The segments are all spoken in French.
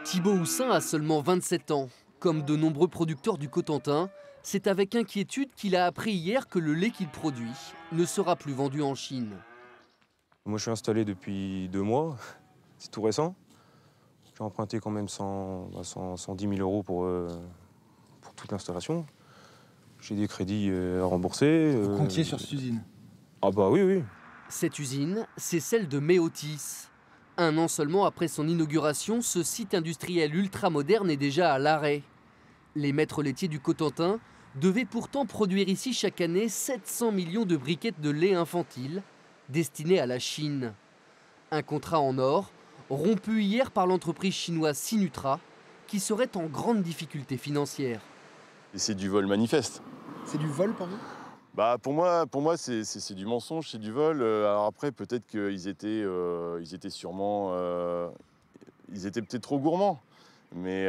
Thibaut Houssin a seulement 27 ans. Comme de nombreux producteurs du Cotentin, c'est avec inquiétude qu'il a appris hier que le lait qu'il produit ne sera plus vendu en Chine. Moi, je suis installé depuis 2 mois, c'est tout récent. J'ai emprunté quand même 110 000 € pour toute l'installation. J'ai des crédits à rembourser. Vous comptiez sur cette usine? Ah bah oui, oui. Cette usine, c'est celle de Méotis. 1 an seulement après son inauguration, ce site industriel ultramoderne est déjà à l'arrêt. Les maîtres laitiers du Cotentin devaient pourtant produire ici chaque année 700 millions de briquettes de lait infantile destinées à la Chine. Un contrat en or, rompu hier par l'entreprise chinoise Sinutra, qui serait en grande difficulté financière. C'est du vol manifeste. C'est du vol pour vous? Bah pour moi c'est du mensonge, c'est du vol. Alors après, peut-être qu'ils étaient sûrement... ils étaient peut-être trop gourmands. Mais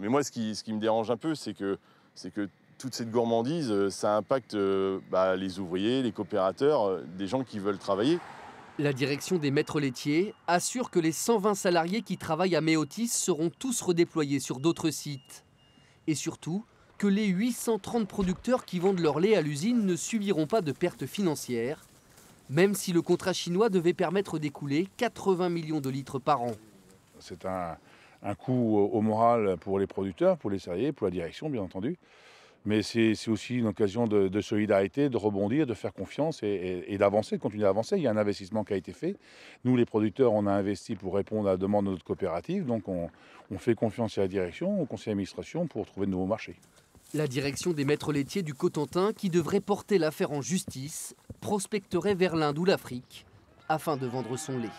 moi, ce qui me dérange un peu, c'est que toute cette gourmandise, ça impacte les ouvriers, les coopérateurs, des gens qui veulent travailler. La direction des maîtres laitiers assure que les 120 salariés qui travaillent à Méotis seront tous redéployés sur d'autres sites. Et surtout, que les 830 producteurs qui vendent leur lait à l'usine ne subiront pas de pertes financières, même si le contrat chinois devait permettre d'écouler 80 millions de litres par an. C'est un coût au moral pour les producteurs, pour les salariés, pour la direction, bien entendu. Mais c'est aussi une occasion de solidarité, de rebondir, de faire confiance et d'avancer, de continuer à avancer. Il y a un investissement qui a été fait. Nous, les producteurs, on a investi pour répondre à la demande de notre coopérative. Donc, on fait confiance à la direction, au conseil d'administration pour trouver de nouveaux marchés. La direction des maîtres laitiers du Cotentin, qui devrait porter l'affaire en justice, prospecterait vers l'Inde ou l'Afrique afin de vendre son lait.